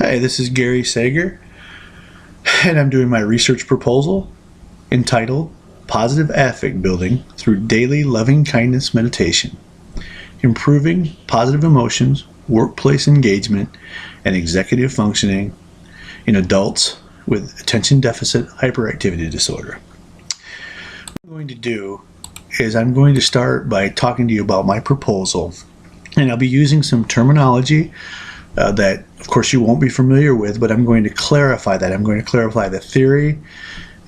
Hi, this is Gary Sager, and I'm doing my research proposal entitled Positive Affect Building Through Daily Loving Kindness Meditation, Improving Positive Emotions, Workplace Engagement, and Executive Functioning in Adults with Attention Deficit Hyperactivity Disorder. What I'm going to do is I'm going to start by talking to you about my proposal, and I'll be using some terminology that, of course, you won't be familiar with, but I'm going to clarify that. I'm going to clarify the theory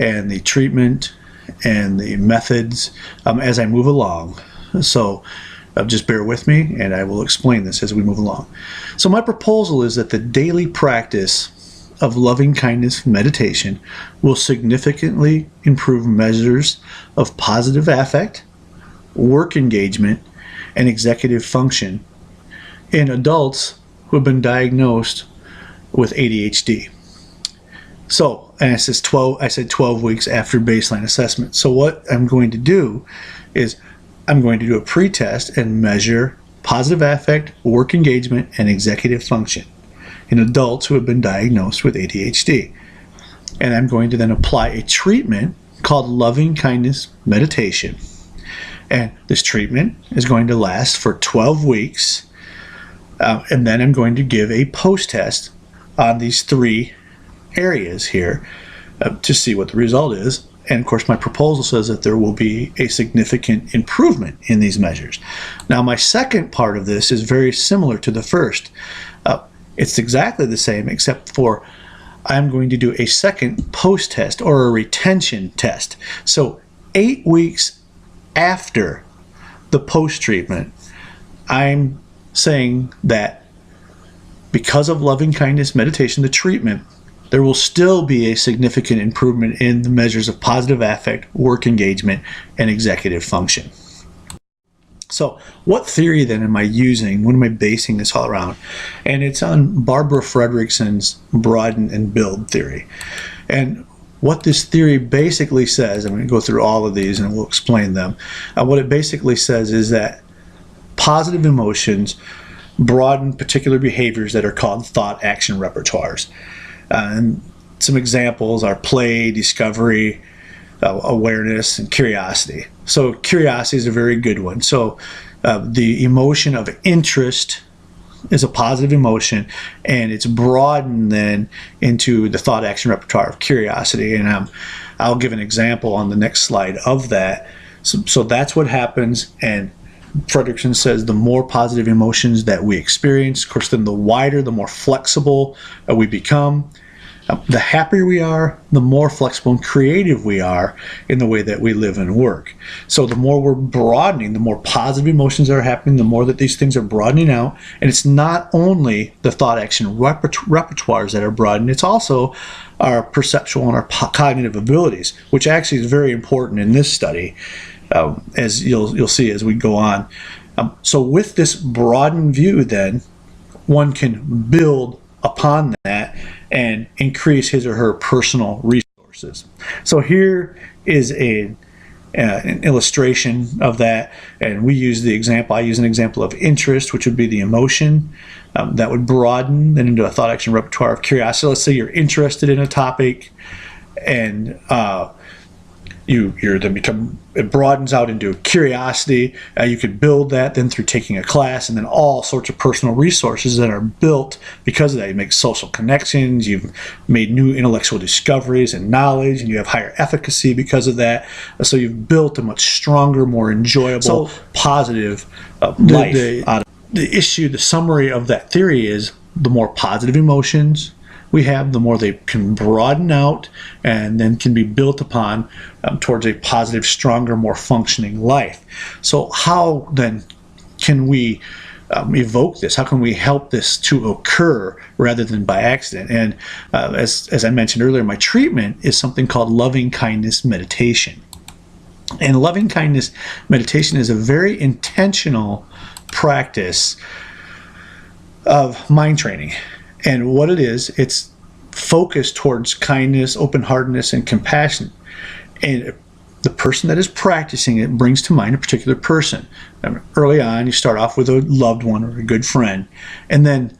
and the treatment and the methods as I move along. So just bear with me, and I will explain this as we move along. So my proposal is that the daily practice of loving kindness meditation will significantly improve measures of positive affect, work engagement, and executive function in adults who have been diagnosed with ADHD. So, and I said 12 weeks after baseline assessment. So what I'm going to do is I'm going to do a pretest and measure positive affect, work engagement, and executive function in adults who have been diagnosed with ADHD. And I'm going to then apply a treatment called loving kindness meditation. And this treatment is going to last for 12 weeks. And then I'm going to give a post-test on these three areas here to see what the result is. And of course, my proposal says that there will be a significant improvement in these measures. Now, my second part of this is very similar to the first. It's exactly the same, except for I'm going to do a second post-test or a retention test. So 8 weeks after the post-treatment, I'm saying that because of loving kindness meditation, the treatment, there will still be a significant improvement in the measures of positive affect, work engagement, and executive function. So what theory then am I using? What am I basing this all around? And it's on Barbara Fredrickson's broaden and build theory. And what this theory basically says, I'm going to go through all of these and we'll explain them. What it basically says is that positive emotions broaden particular behaviors that are called thought action repertoires. And some examples are play, discovery, awareness, and curiosity. So curiosity is a very good one. So the emotion of interest is a positive emotion, and it's broadened then into the thought action repertoire of curiosity. And I'll give an example on the next slide of that. So that's what happens. And Fredrickson says the more positive emotions that we experience, of course, then the wider, the more flexible we become. The happier we are, the more flexible and creative we are in the way that we live and work. So the more we're broadening, the more positive emotions are happening, the more that these things are broadening out. And it's not only the thought action repertoires that are broadened, it's also our perceptual and our cognitive abilities, which actually is very important in this study, as you'll see as we go on. So with this broadened view, then, one can build upon that and increase his or her personal resources. So here is an illustration of that, and we use the example. I use an example of interest, which would be the emotion that would broaden then into a thought action repertoire of curiosity. Let's say you're interested in a topic, and it broadens out into curiosity. You could build that then through taking a class, and then all sorts of personal resources that are built because of that. You make social connections, you've made new intellectual discoveries and knowledge, and you have higher efficacy because of that. So you've built a much stronger, more enjoyable, positive life out of it. The summary of that theory is the more positive emotions we have, the more they can broaden out and then can be built upon towards a positive, stronger, more functioning life. So how then can we evoke this? How can we help this to occur rather than by accident? And as I mentioned earlier, my treatment is something called loving kindness meditation. And loving kindness meditation is a very intentional practice of mind training. And what it is, it's focused towards kindness, open-heartedness, and compassion. And the person that is practicing it brings to mind a particular person. Early on, you start off with a loved one or a good friend. And then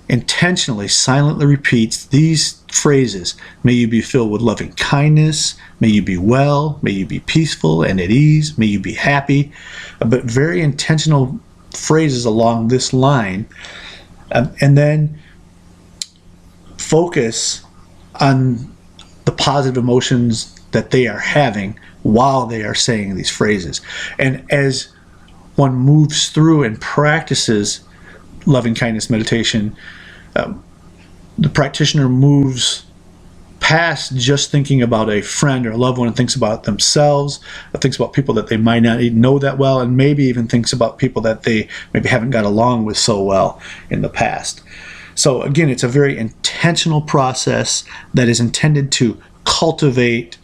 intentionally, silently repeats these phrases: may you be filled with loving kindness, may you be well, may you be peaceful and at ease, may you be happy, but very intentional phrases along this line, and then focus on the positive emotions that they are having while they are saying these phrases. And as one moves through and practices loving kindness meditation, the practitioner moves past just thinking about a friend or a loved one and thinks about themselves, thinks about people that they might not even know that well, and maybe even thinks about people that they maybe haven't got along with so well in the past. So again, it's a very intentional process that is intended to cultivate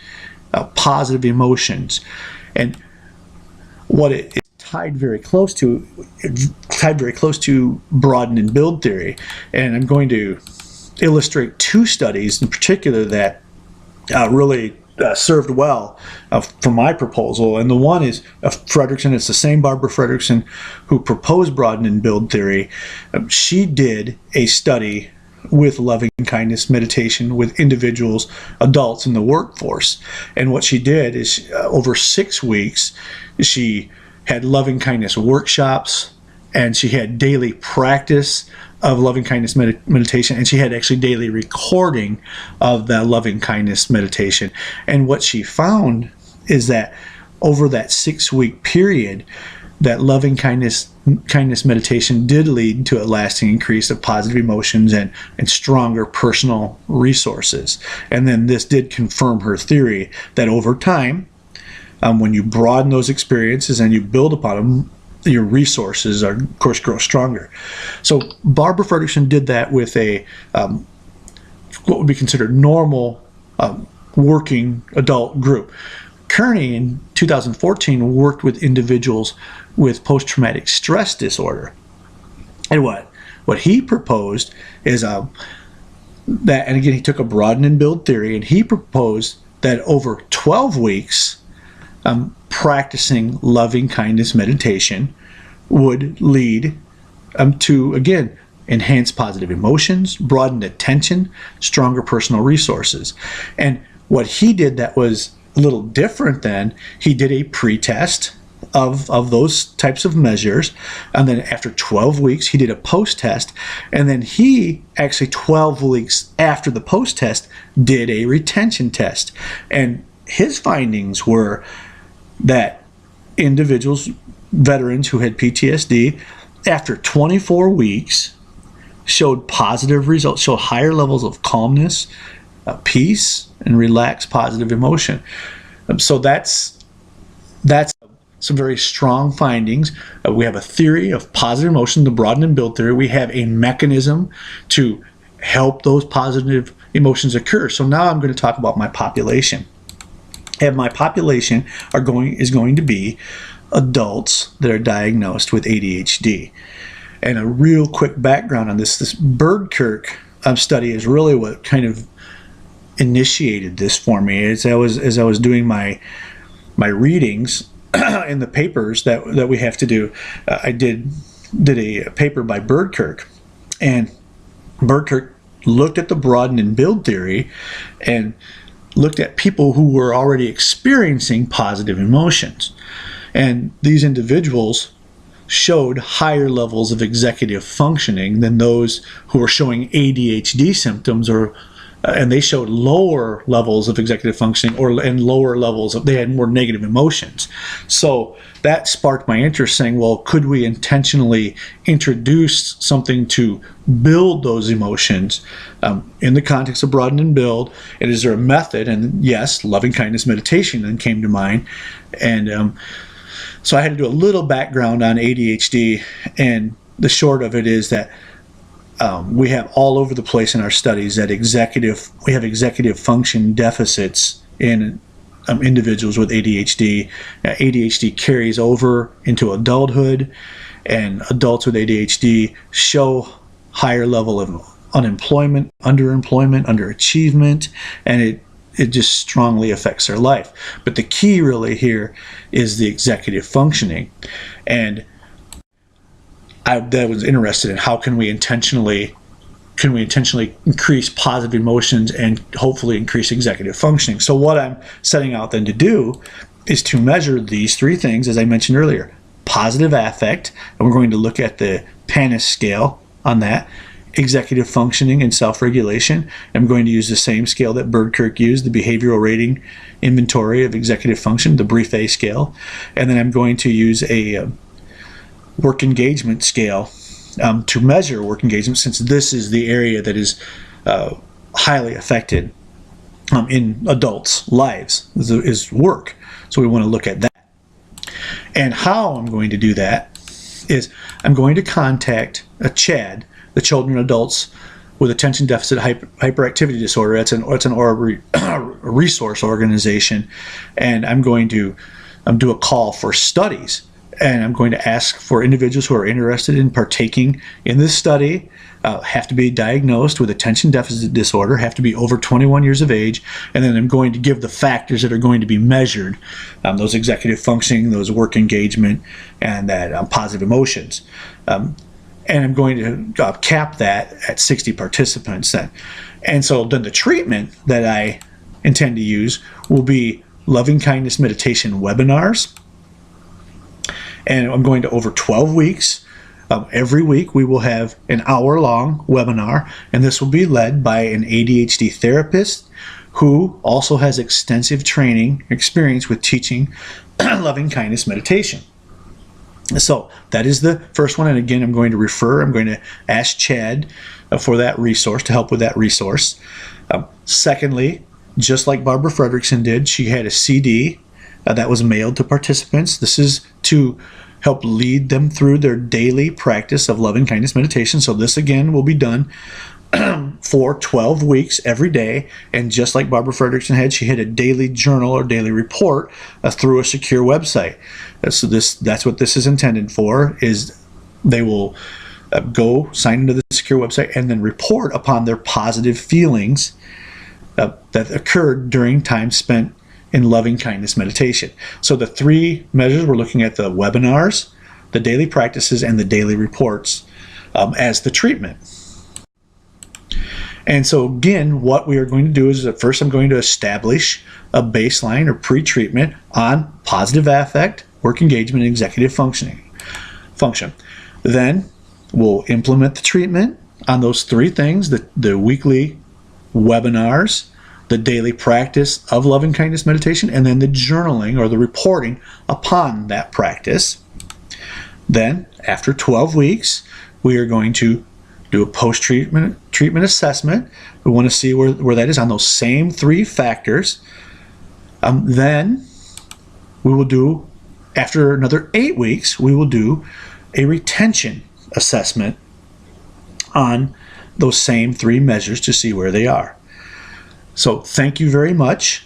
positive emotions. And what it is tied very close to broaden and build theory. And I'm going to illustrate two studies in particular that really served well for my proposal. And the one is Fredrickson. It's the same Barbara Fredrickson who proposed broaden and build theory. She did a study with loving kindness meditation with individuals, adults in the workforce. And what she did is over 6 weeks, she had loving kindness workshops, and she had daily practice of loving kindness meditation, and she had actually daily recording of that loving kindness meditation. And what she found is that over that 6-week period, that loving kindness meditation did lead to a lasting increase of positive emotions and stronger personal resources. And then this did confirm her theory that over time, when you broaden those experiences and you build upon them, your resources are, of course, grow stronger. So Barbara Fredrickson did that with a what would be considered normal working adult group. Kearney in 2014 worked with individuals with post-traumatic stress disorder. And what he proposed is that, and again, he took a broaden and build theory, and he proposed that over 12 weeks, practicing loving kindness meditation would lead to, again, enhanced positive emotions, broadened attention, stronger personal resources. And what he did that was a little different than, he did a pre-test of those types of measures, and then after 12 weeks he did a post-test, and then he actually 12 weeks after the post-test did a retention test. And his findings were that individuals, veterans who had PTSD, after 24 weeks showed positive results, showed higher levels of calmness, peace, and relaxed positive emotion. So that's some very strong findings. We have a theory of positive emotion, the broaden and build theory. We have a mechanism to help those positive emotions occur. So now I'm going to talk about my population. And my population is going to be adults that are diagnosed with ADHD. And a real quick background on this Birdkirk study is really what kind of initiated this for me. As I was doing my readings in the papers that we have to do, I did a paper by Birdkirk, and Birdkirk looked at the broaden and build theory and looked at people who were already experiencing positive emotions. And these individuals showed higher levels of executive functioning than those who were showing ADHD symptoms, and they showed lower levels of executive functioning and lower levels they had more negative emotions. So that sparked my interest, saying, well, could we intentionally introduce something to build those emotions in the context of broaden and build? And is there a method? And yes, loving kindness meditation then came to mind. And so I had to do a little background on ADHD, and the short of it is that we have all over the place in our studies that we have executive function deficits in individuals with ADHD. ADHD carries over into adulthood, and adults with ADHD show higher level of unemployment, underemployment, underachievement, and it just strongly affects their life. But the key really here is the executive functioning. And I was interested in how can we intentionally can we intentionally increase positive emotions and hopefully increase executive functioning? So what I'm setting out then to do is to measure these three things, as I mentioned earlier. Positive affect, and we're going to look at the PANIS scale on that. Executive functioning and self-regulation. I'm going to use the same scale that Birdkirk used, the behavioral rating inventory of executive function, the brief A scale. And then I'm going to use a work engagement scale to measure work engagement, since this is the area that is highly affected in adults' lives, is work. So we want to look at that. And how I'm going to do that is I'm going to contact a CHAD, the Children and Adults with Attention Deficit Hyperactivity Disorder. It's a resource organization, and I'm going to do a call for studies. And I'm going to ask for individuals who are interested in partaking in this study, have to be diagnosed with attention deficit disorder, have to be over 21 years of age, and then I'm going to give the factors that are going to be measured, those executive functioning, those work engagement, and that positive emotions. And I'm going to cap that at 60 participants then. And so then the treatment that I intend to use will be loving kindness meditation webinars. And I'm going to, over 12 weeks, every week we will have an hour-long webinar, and this will be led by an ADHD therapist who also has extensive training experience with teaching loving kindness meditation. So that is the first one, and again, I'm going to ask Chad for that resource, to help with that resource. Secondly, just like Barbara Fredrickson did, she had a CD that was mailed to participants. This is to help lead them through their daily practice of loving kindness meditation. So this again will be done for 12 weeks every day. And just like Barbara Fredrickson had, she had a daily journal or daily report through a secure website. So that's what this is intended for, is they will go sign into the secure website and then report upon their positive feelings that occurred during time spent in loving kindness meditation. So the three measures, we're looking at the webinars, the daily practices, and the daily reports as the treatment. And so again, what we are going to do is at first I'm going to establish a baseline or pre-treatment on positive affect, work engagement, and executive function. Then we'll implement the treatment on those three things, the weekly webinars, the daily practice of loving kindness meditation, and then the journaling or the reporting upon that practice. Then, after 12 weeks, we are going to do a post-treatment assessment. We want to see where that is on those same three factors. Then, we will do, after another 8 weeks, we will do a retention assessment on those same three measures to see where they are. So thank you very much.